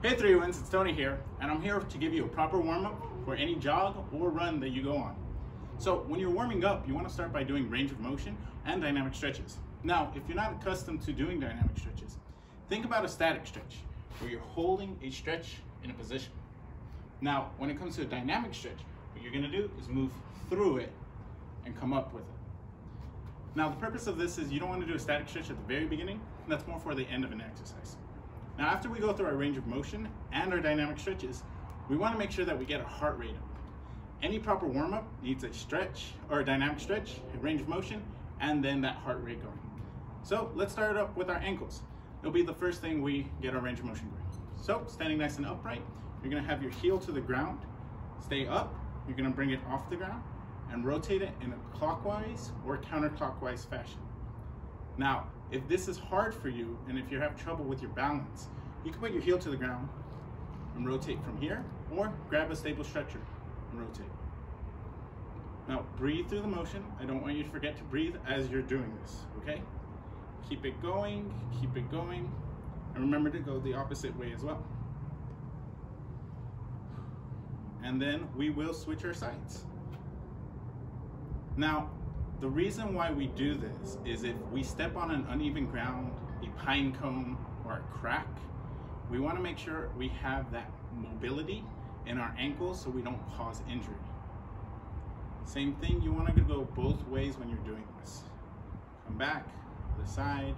Hey 3-Wins, it's Tony here, and I'm here to give you a proper warm-up for any jog or run that you go on. So when you're warming up, you want to start by doing range of motion and dynamic stretches. Now, if you're not accustomed to doing dynamic stretches, think about a static stretch, where you're holding a stretch in a position. Now, when it comes to a dynamic stretch, what you're going to do is move through it and come up with it. Now, the purpose of this is you don't want to do a static stretch at the very beginning, and that's more for the end of an exercise. Now, after we go through our range of motion and our dynamic stretches, we want to make sure that we get our heart rate up. Any proper warm-up needs a stretch or a dynamic stretch, a range of motion, and then that heart rate going. So let's start up with our ankles. It'll be the first thing we get our range of motion going. So standing nice and upright, you're going to have your heel to the ground, stay up, you're going to bring it off the ground, and rotate it in a clockwise or counterclockwise fashion. Now, if this is hard for you, and if you have trouble with your balance, you can put your heel to the ground and rotate from here, or grab a stable structure and rotate. Now, breathe through the motion. I don't want you to forget to breathe as you're doing this, okay? Keep it going, and remember to go the opposite way as well. And then we will switch our sides. Now, the reason why we do this is if we step on an uneven ground, a pine cone, or a crack, we want to make sure we have that mobility in our ankles so we don't cause injury. Same thing, you want to go both ways when you're doing this. Come back, the side,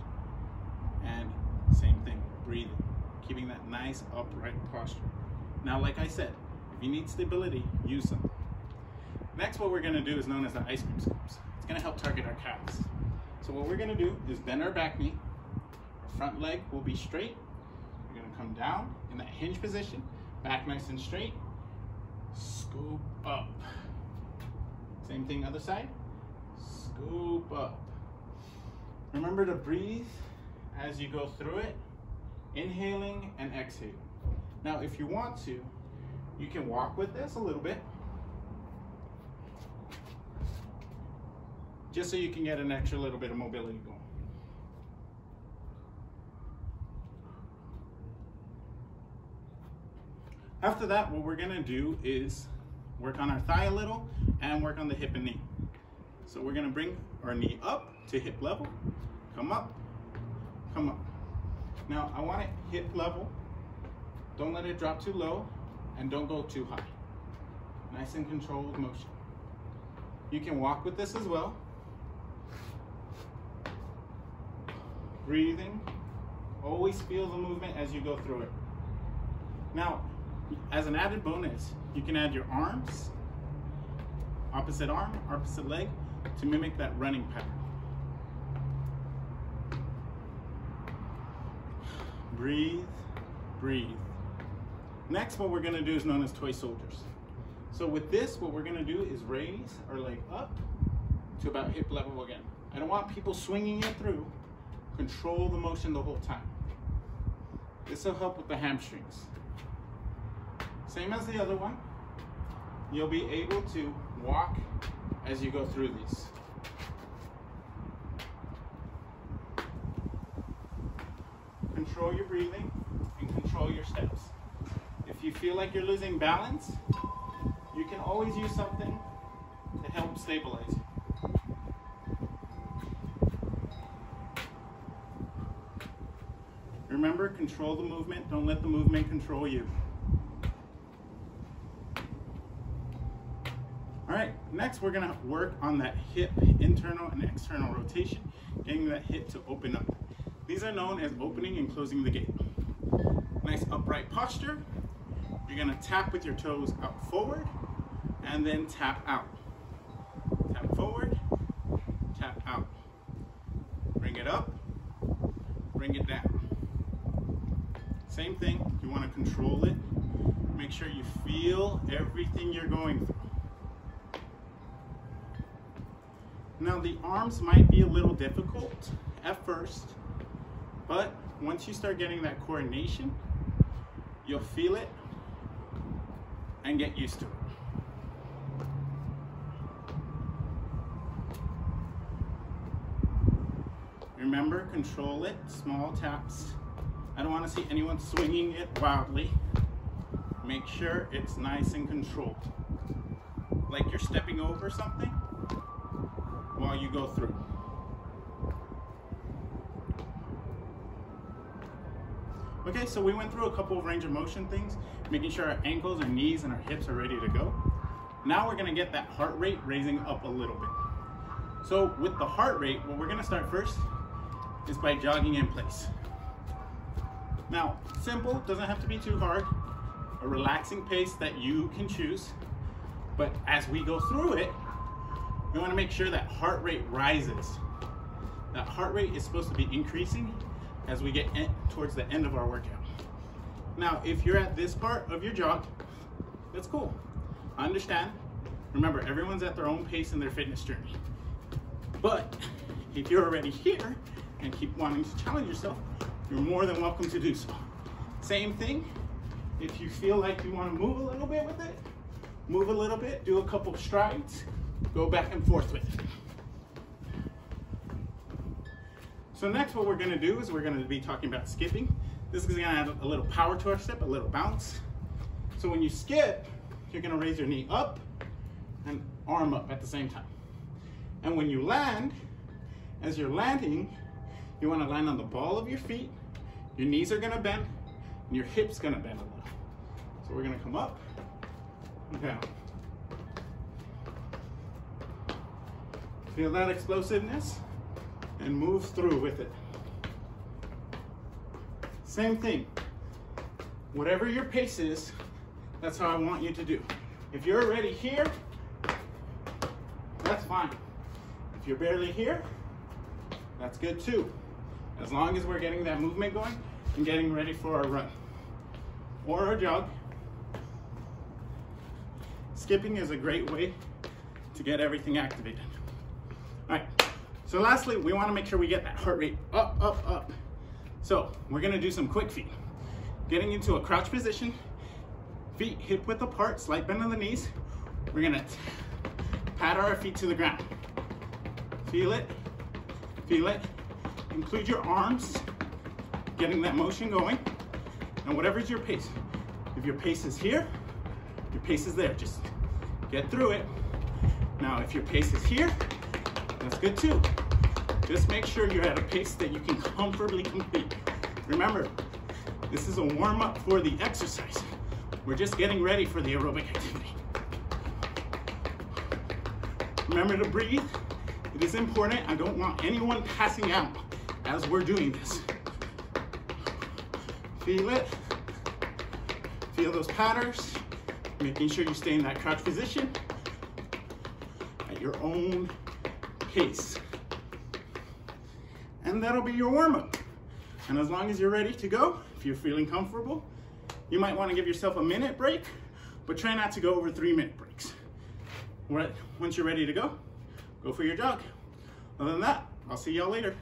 and same thing, breathing, keeping that nice upright posture. Now, like I said, if you need stability, use them. Next, what we're going to do is known as the ice cream scoops. It's going to help target our calves. So what we're going to do is bend our back knee. Our front leg will be straight. We're going to come down in that hinge position, back nice and straight. Scoop up. Same thing other side. Scoop up. Remember to breathe as you go through it, inhaling and exhaling. Now, if you want to, you can walk with this a little bit, just so you can get an extra little bit of mobility going. After that, what we're gonna do is work on our thigh a little and work on the hip and knee. So we're gonna bring our knee up to hip level, come up, come up. Now, I want it hip level. Don't let it drop too low and don't go too high. Nice and controlled motion. You can walk with this as well. Breathing, always feel the movement as you go through it. Now, as an added bonus, you can add your arms, opposite arm, opposite leg, to mimic that running pattern. Breathe, breathe. Next, what we're gonna do is known as toy soldiers. So with this, what we're gonna do is raise our leg up to about hip level again. I don't want people swinging it through. Control the motion the whole time. This will help with the hamstrings. Same as the other one. You'll be able to walk as you go through these. Control your breathing and control your steps. If you feel like you're losing balance, you can always use something to help stabilize you. Remember, control the movement. Don't let the movement control you. All right, next we're gonna work on that hip internal and external rotation, getting that hip to open up. These are known as opening and closing the gate. Nice upright posture. You're gonna tap with your toes out forward and then tap out. Tap forward, tap out. Bring it up, bring it down. Same thing, you want to control it. Make sure you feel everything you're going through. Now, the arms might be a little difficult at first, but once you start getting that coordination, you'll feel it and get used to it. Remember, control it, small taps I don't want to see anyone swinging it wildly. Make sure it's nice and controlled. Like you're stepping over something while you go through. Okay, so we went through a couple of range of motion things, making sure our ankles, our knees, and our hips are ready to go. Now we're gonna get that heart rate raising up a little bit. So with the heart rate, what we're gonna start first is by jogging in place. Now, simple, doesn't have to be too hard. A relaxing pace that you can choose. But as we go through it, we wanna make sure that heart rate rises. That heart rate is supposed to be increasing as we get towards the end of our workout. Now, if you're at this part of your jog, that's cool. I understand. Remember, everyone's at their own pace in their fitness journey. But if you're already here and keep wanting to challenge yourself, you're more than welcome to do so. Same thing, if you feel like you want to move a little bit with it, move a little bit, do a couple strides, go back and forth with it. So next what we're gonna do is we're gonna be talking about skipping. This is gonna add a little power to our step, a little bounce. So when you skip, you're gonna raise your knee up and arm up at the same time. And when you land, as you're landing, you wanna land on the ball of your feet, your knees are gonna bend, and your hips gonna bend a little. So we're gonna come up and down. Feel that explosiveness? And move through with it. Same thing. Whatever your pace is, that's how I want you to do. If you're already here, that's fine. If you're barely here, that's good too. As long as we're getting that movement going and getting ready for our run or our jog. Skipping is a great way to get everything activated. All right. So lastly, we want to make sure we get that heart rate up, up, up. So we're going to do some quick feet. Getting into a crouch position, feet hip width apart, slight bend on the knees. We're going to pat our feet to the ground. Feel it, feel it. Include your arms, getting that motion going. And whatever's your pace. If your pace is here, your pace is there. Just get through it. Now, if your pace is here, that's good too. Just make sure you're at a pace that you can comfortably complete. Remember, this is a warm-up for the exercise. We're just getting ready for the aerobic activity. Remember to breathe. It is important. I don't want anyone passing out as we're doing this. Feel it. Feel those patterns. Making sure you stay in that crouch position at your own pace. And that'll be your warm-up. And as long as you're ready to go, if you're feeling comfortable, you might want to give yourself a minute break, but try not to go over 3-minute breaks. Once you're ready to go for your jog. Other than that, I'll see y'all later.